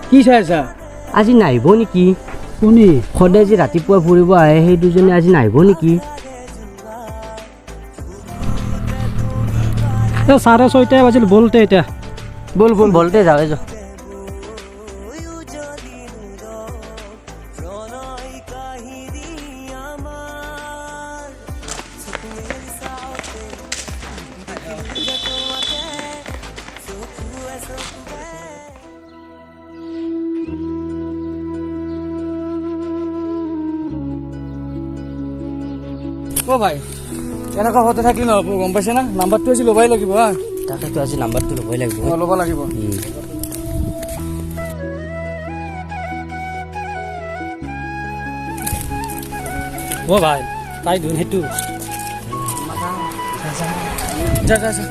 কি চাইছা আজি নাহিব নেকি কোনি সদায় যে ৰাতিপুৱা ফুৰিব আহে সেই দুজনে আজি নাহিব নেকি 6:30 বাজিল বলতে এতিয়া বল বলতে যাও যা ও ভাই এনেকুৱা হতে থাকি নহ'ব গম পাইছে না নাম্বাৰটো আজি ল'বই লাগিব হা তাকেতো আজি নাম্বাৰটো ল'বই লাগিব ল'ব লাগিব ও ভাই তাই ধুন হেতু যা যা যা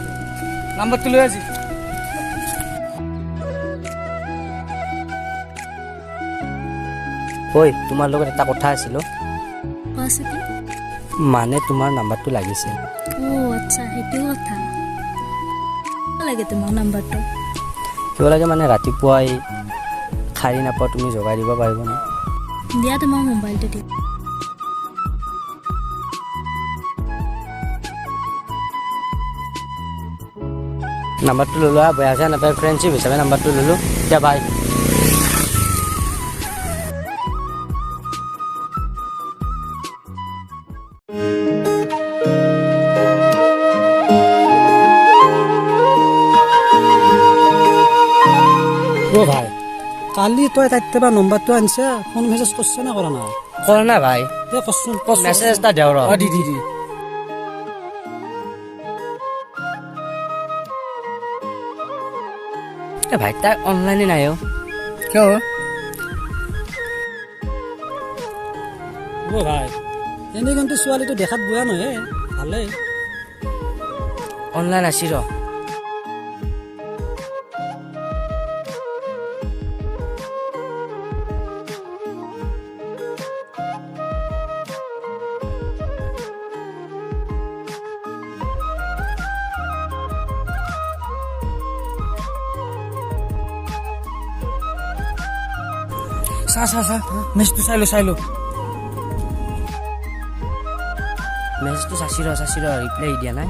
নাম্বাৰটো লৈ আজি ঐ তোমাৰ লগত এটা কথা আছিল মানে তোমাৰ নাম্বাৰটো লাগিছিল ও আচ্ছা হেতু কথা লাগে তোমাৰ নাম্বাৰটো কিয় লাগে মানে ৰাতিপুৱাই খাৰি নাপাওঁ তুমি যোগাই দিব পাৰিবনে দিয়া তোমাৰ মোবাইলটো দি নাম্বাৰটো লৈ লোৱা বেয়া চেয়া নাপায় ফ্ৰেণ্ডশ্বিপ হিচাপে নাম্বাৰটো ল'লোঁ এতিয়া বাই ও ভাই কালি তই তাইতে বা নম্বৰটো আনছা ফোন মেছেজ কৰছ না কৰা নাই কৰা নাই ভাই দে কচোন মেছেজ এটা দেওঁ ৰ দি ভাই তাই অনলাইনে নাই কিয় ও ভাই এনেই কিন্তু ছোৱালীটো দেখাত বেয়া নহয় ভালেই অনলাইন আছি ৰ চা মেছেজটো চাই লো মেছেজটো চাচি ৰ ৰিপ্লাই দিয়া নাই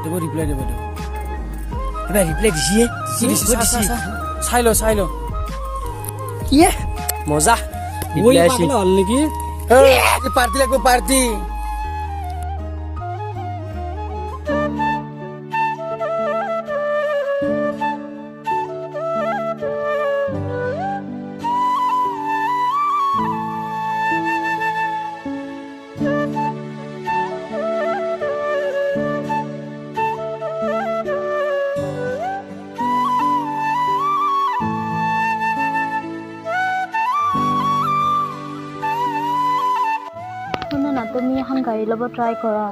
দিব ৰিপ্লাই দিব এবাৰ ৰিপ্লাই দিছিয়ে চাই লো ইয়ে মজা ৰিপ্লাই আছে হল নেকি পাৰ্টি লাগব পাৰ্টি তুমি এখন গাড়ী ল'ব ট্ৰাই কৰা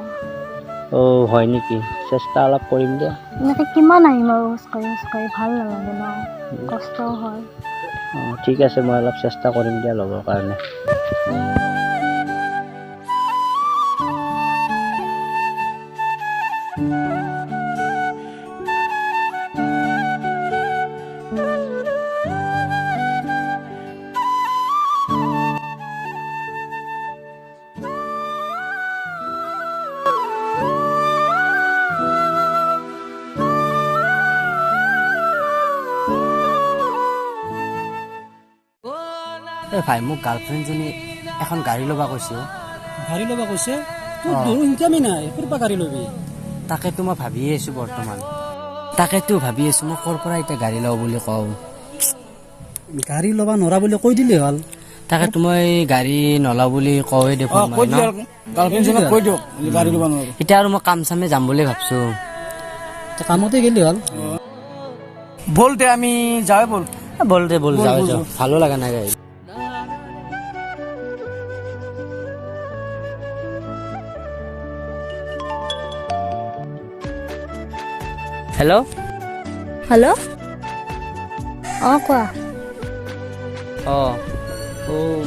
হয় নেকি চেষ্টা অলপ কৰিম দিয়া এনেকৈ কিমান আহিম আৰু খোজকাঢ়ি ভাল নালাগে ন কষ্টও হয় ঠিক আছে মই অলপ চেষ্টা কৰিম দিয়া ল'বৰ কাৰণে ভাই মোক গাৰ্লফ্ৰেণ্ডজনী এখন গাড়ী ল'বা কৈছে গাড়ী ল'বা কৈছে তোৰ দূৰ ইনকামেই নাই ক'ৰ পৰা গাড়ী ল'বি তাকেতো মই ভাবিয়ে আছোঁ বৰ্তমান তাকেতো ভাবি আছোঁ মই ক'ৰ পৰা এতিয়া গাড়ী লওঁ বুলি কওঁ গাড়ী ল'বা নৰা বুলি কৈ দিলেই হ'ল তাকেতো মই গাড়ী নলওঁ বুলি কওঁৱে দেখোন এতিয়া আৰু মই কাম চামে যাম বুলি ভাবছোঁ কামতে গেলি হ'ল বল দে আমি যাওঁৱে বল বল যাওঁ ভালো লগা নাই গাড়ী হেল্ল' হেল্ল' কোৱা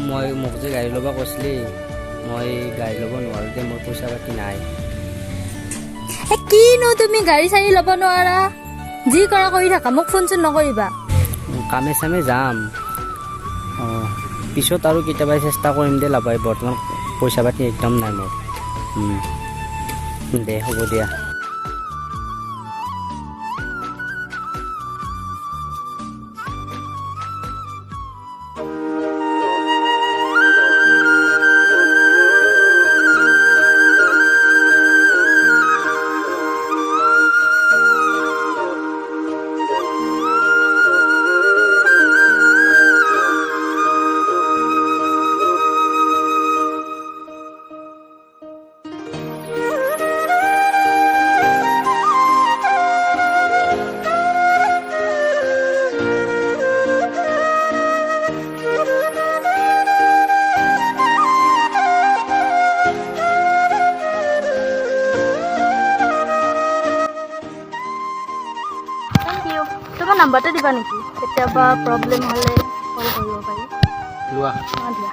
মই মোক যে গাড়ী ল'ব কৈছিলি মই গাড়ী ল'ব নোৱাৰোঁ যে মোৰ পইচা পাতি নাই কিনো তুমি গাড়ী চাড়ী ল'ব নোৱাৰা যি কৰা কৰি থাকা মোক ফোন চোন নকৰিবা কামে চামে যাম পিছত আৰু কেতিয়াবা চেষ্টা কৰিম দে লাভাই বৰ্তমান পইচা পাতি একদম নাই মোৰ দে হ'ব দিয়া তোমাৰ নাম্বাৰটো দিবা নেকি কেতিয়াবা প্ৰব্লেম হ'লে কল কৰিব পাৰি লোৱা দিয়া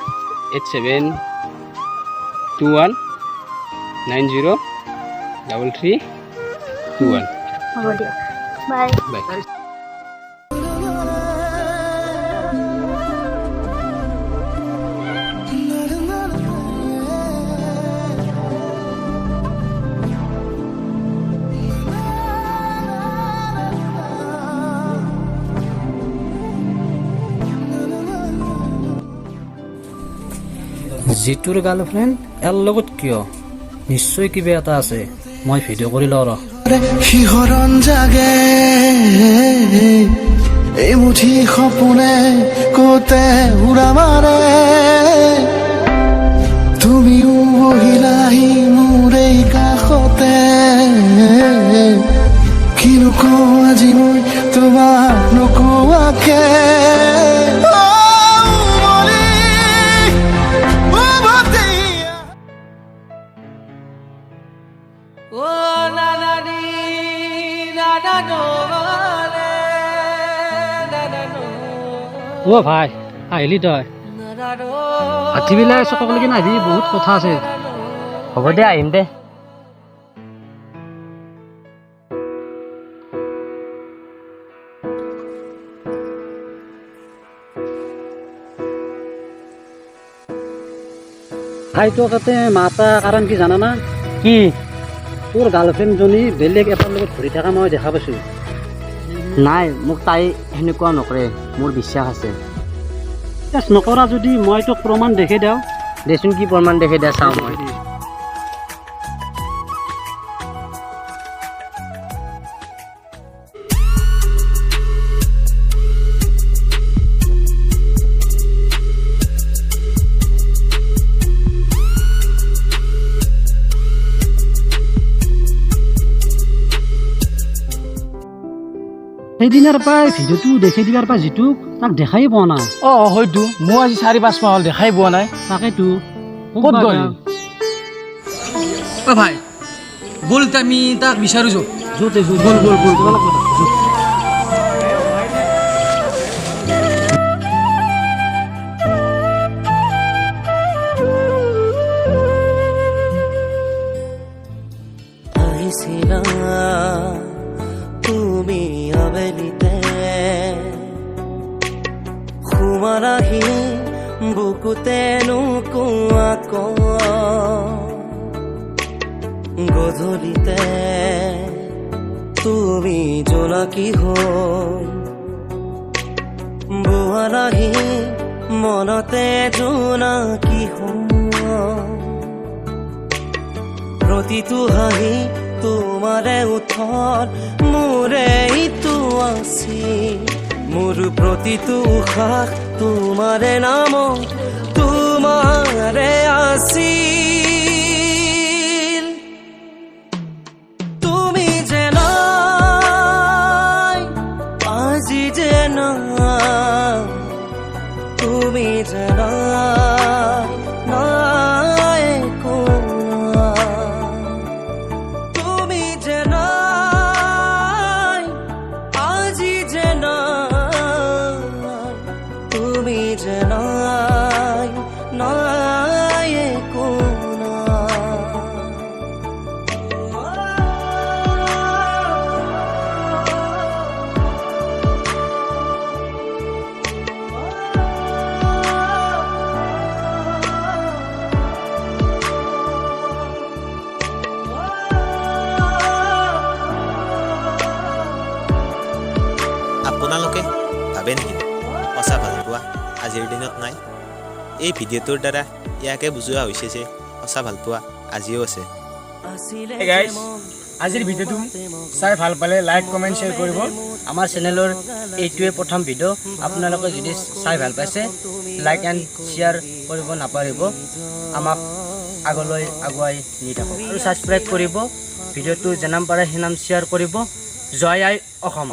8721903321 হ'ব দিয়া বাই বাই যিটোৰ গাৰ্লফ্ৰেণ্ড ইয়াৰ লগত কিয় নিশ্চয় কিবা এটা আছে মই ভিডিঅ' কৰি লওঁ শিহৰণ জাগে এই মুঠি সপোনে কতে উৰা মাৰে তুমিও বহিলাহি মোৰ এই কাষতে কিনো কওঁ আজি মই তোমাক নোকোৱাকে ভাই আহিলি তই হাতীবিলাক চকলৈকে নাহিবি বহুত কথা আছে হ'ব দে আহিম দে ভাই তোৰ তাতে মাতা কাৰণ কি জানা না কি তোৰ গাৰ্লফ্ৰেণ্ডজনী বেলেগ এটাৰ লগত ঘূৰি থকা মই দেখা পাইছোঁ নাই মোক তাই সেনেকুৱা নকৰে মোৰ বিশ্বাস আছে নকৰা যদি মই তোক প্ৰমাণ দেখি দিওঁ দেচোন কি প্ৰমাণ দেখে দিয়া চাওঁ মই সেইদিনাৰ পৰাই ভিডিঅ'টো দেখি দিয়াৰ পৰা যিটোক তাক দেখাই পোৱা নাই হয়তো মই আজি 4-5 মাহ হ'ল দেখাই পোৱা নাই তাকেতো ক'ত গ'ল ভাই বল আমি তাক বিচাৰো বল আবেলিতে সুমাৰাহি বুকুতে নোকোৱাক গধূলিতে তুমি জোনাকী হৈ বোৱালাহি মনতে জোনাকী প্ৰতিটো হাঁহি তোমাৰে উঠত মোৰে ইটো আছিল মোৰ প্ৰতিটো উশাহ তোমাৰে নামত তোমাৰে আছিল তুমি যে নাই আজি যে নাই তুমি যে নাই নাই কোৱা তুমি যে নাই আজি যে নাই তুমি যে নাই নাই কোৱা আপোনালোকে ভাবে নেকি সঁচা ভালপোৱা আজিৰ দিনত নাই? এই ভিডিঅ'টোৰ দ্বাৰা ইয়াকে বুজোৱা হৈছে যে সঁচা ভালপোৱা আজিও আছে। Hey guys, আজিৰ ভিডিঅ'টো চাই ভাল পালে লাইক কমেণ্ট শ্বেয়াৰ কৰিব। আমাৰ চেনেলৰ এইটোৱে প্ৰথম ভিডিঅ'। আপোনালোকে যদি চাই ভাল পাইছে লাইক এণ্ড শ্বেয়াৰ কৰিব নাপাহৰিব। আমাক আগলৈ আগুৱাই নি থাকক আৰু ছাবস্ক্ৰাইব কৰিব। ভিডিঅ'টো যেনাম পাৰে সিনাম শ্বেয়াৰ কৰিব। জয় আই অসম।